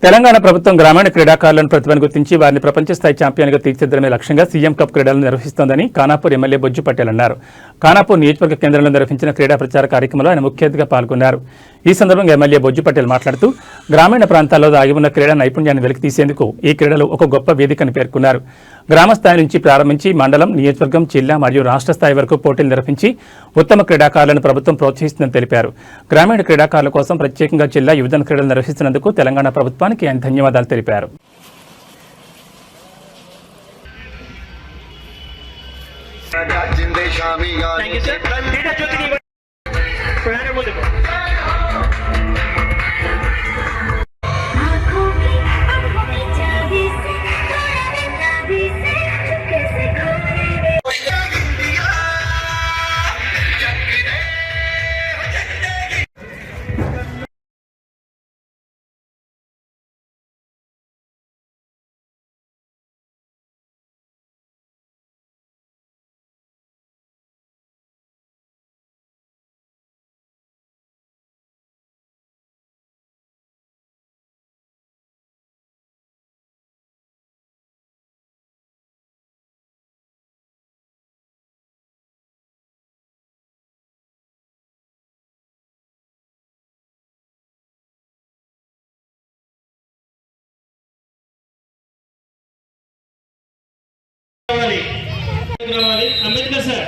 తెలంగాణ ప్రభుత్వం గ్రామీణ క్రీడాకారులను ప్రతిభను గుర్తించి వారిని ప్రపంచ స్థాయి ఛాంపియన్గా తీర్చిదిద్దడమే లక్ష్యంగా సీఎం కప్ క్రీడలను నిర్వహిస్తోందని ఖానాపూర్ ఎమ్మెల్యే బొజ్జు పటేల్ అన్నారు. ఖానాపూర్ నియోజకవర్గ కేంద్రంలో నిర్వహించిన క్రీడా ప్రచార కార్యక్రమంలో ఆయన ముఖ్య అతిథిగా పాల్గొన్నారు. ఈ సందర్భంగా ఎమ్మెల్యే బొజ్జు పటేల్ మాట్లాడుతూ గ్రామీణ ప్రాంతాల్లో దాగి ఉన్న క్రీడా నైపుణ్యాన్ని వెలికితీసేందుకు ఈ క్రీడలు ఒక గొప్ప వేదికని పేర్కొన్నారు. గ్రామ స్థాయి నుంచి ప్రారంభించి మండలం, నియోజకవర్గం, జిల్లా మరియు రాష్ట్ర స్థాయి వరకు పోటీలు నిర్వహించి ఉత్తమ క్రీడాకారులను ప్రభుత్వం ప్రోత్సహిస్తుందని తెలిపారు. గ్రామీణ క్రీడాకారుల కోసం ప్రత్యేకంగా జిల్లా యువజన క్రీడలు నిర్వహిస్తున్నందుకు తెలంగాణ ప్రభుత్వానికి ఆయన ధన్యవాదాలు తెలిపారు. Ambedkar sir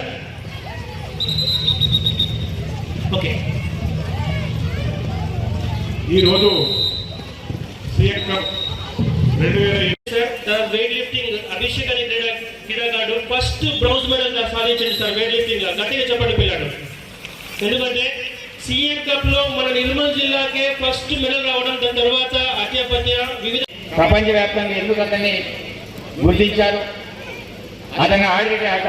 okay. ఈరోజు CM cup 2020 weightlifting Abhishek అనే క్రీడాకారుడు ఫస్ట్ బ్రౌజ్ మెడల్ సాధించింది సార్. వెయిట్ లిఫ్టింగ్ గట్టిగా చెప్పండి పిల్లాడు. ఎందుకంటే సీఎం కప్ లో మన నిర్మల్ జిల్లాకే ఫస్ట్ మెడల్ రావడం, దాని తర్వాత అత్యపత్య వివిధ ప్రపంచవ్యాప్తంగా ఎందుకు అతన్ని గుర్తించారు. అతను ఆడిన ఆట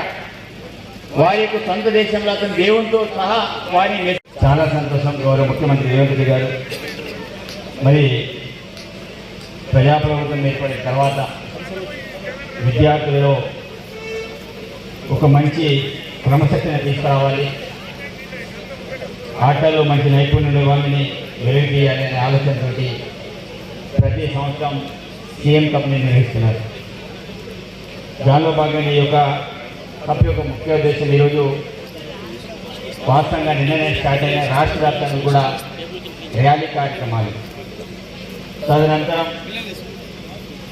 వారి యొక్క సొంత దేశంలో అతను దేవునితో సహా వారిని చాలా సంతోషం. గౌరవ ముఖ్యమంత్రి రేవంత్ రెడ్డి గారు మరి ప్రజాప్రభుత్వం ఏర్పడిన తర్వాత విద్యార్థులలో ఒక మంచి క్రమశిక్షణ తీసుకురావాలి, ఆటల్లో మంచి నైపుణ్యులు వాళ్ళని వెలిగియాలనే ఆలోచనతోటి ప్రతి సంవత్సరం సీఎం కప్ని నిర్వహిస్తున్నారు. దానిలో భాగంగా ఈ యొక్క కప్ యొక్క ముఖ్య ఉద్దేశం ఈరోజు వాస్తవంగా నిన్ననే స్టార్ట్ అయిన రాష్ట్ర వ్యాప్తంగా కూడా ర్యాలీ కార్యక్రమాలు, తదనంతరం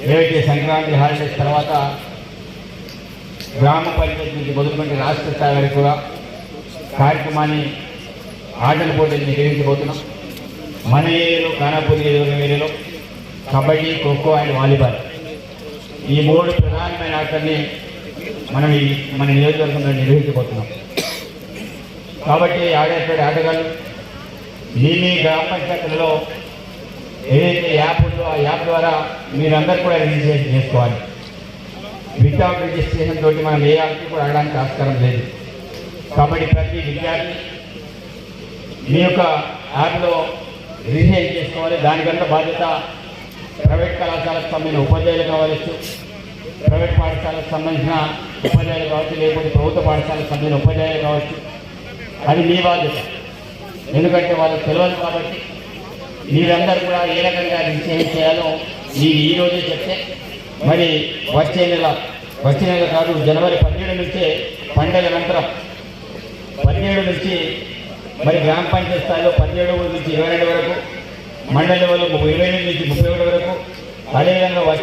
ఏవైతే సంక్రాంతి హాలిడేస్ తర్వాత గ్రామ పంచాయతీ నుంచి మొదలుపెట్టి రాష్ట్ర స్థాయి వరకు కూడా కార్యక్రమాన్ని ఆటల పోటీలు నిర్వహించబోతున్నాం. మన ఏరియాలో ఖానాపూర్ ఏరియాలో కబడ్డీ, ఖోఖో అండ్ వాలీబాల్ ఈ మూడు ప్రధానమైన ఆటల్ని మనం మన నియోజకవర్గంలో నిర్వహించబోతున్నాం. కాబట్టి ఆడేటువంటి ఆటగాళ్ళు మీ గ్రామ పంచాయతీలలో ఏదైతే యాప్ ఉందో ఆ యాప్ ద్వారా మీరందరూ కూడా రిజిస్ట్రేషన్ చేసుకోవాలి. వితౌట్ రిజిస్ట్రేషన్ తోటి మనం ఏ ఆటకి కూడా ఆడడానికి ఆస్కారం లేదు. కాబట్టి ప్రతి విద్యార్థి మీ యొక్క యాప్లో రిజిస్ట్రేషన్ చేసుకోవాలి. దానికంతా బాధ్యత ప్రైవేట్ కళాశాలకు సంబంధించిన ఉపాధ్యాయులు కావచ్చు, ప్రైవేట్ పాఠశాలకు సంబంధించిన ఉపాధ్యాయులు కావచ్చు, లేకపోతే ప్రభుత్వ పాఠశాలకు సంబంధించిన ఉపాధ్యాయులు కావచ్చు. అది మీ బాధ్యత. ఎందుకంటే వాళ్ళకి తెలియదు కాబట్టి మీరందరూ కూడా ఏ రకంగా రిజిస్ట్రేషన్ చేయాలో మీకు ఈరోజే చెప్తే మరి వచ్చే నెల కాదు జనవరి 17 నుంచే పండుగ అనంతరం 17 నుంచి మరి గ్రామ పంచాయతీ స్థాయిలో 17 నుంచి 22 వరకు, మండల లెవెల్లో 28 నుంచి 31 వరకు, అదేవిధంగా